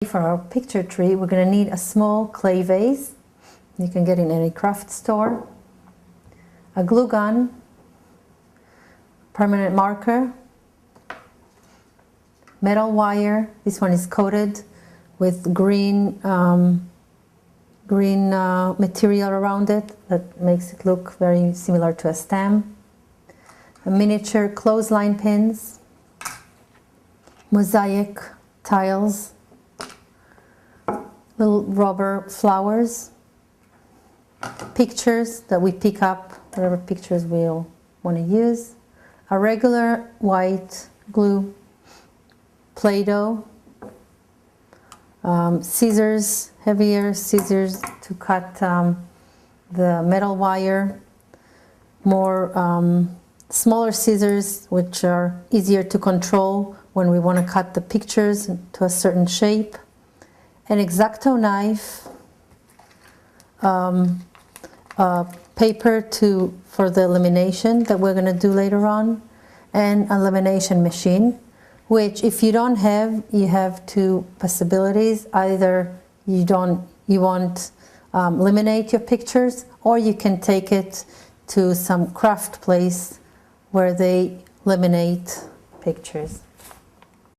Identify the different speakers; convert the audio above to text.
Speaker 1: For our picture tree, we're going to need a small clay vase. You can get in any craft store. A glue gun, permanent marker, metal wire. This one is coated with green material around it that makes it look very similar to a stem. A miniature clothesline pins, mosaic tiles, little rubber flowers, pictures that we pick up, whatever pictures we'll want to use, a regular white glue, Play-Doh, scissors, heavier scissors to cut the metal wire, more smaller scissors which are easier to control when we want to cut the pictures to a certain shape, an X-Acto knife, paper for the lamination that we're going to do later on, and a lamination machine, which if you don't have, you have two possibilities. Either you won't laminate your pictures, or you can take it to some craft place where they laminate pictures.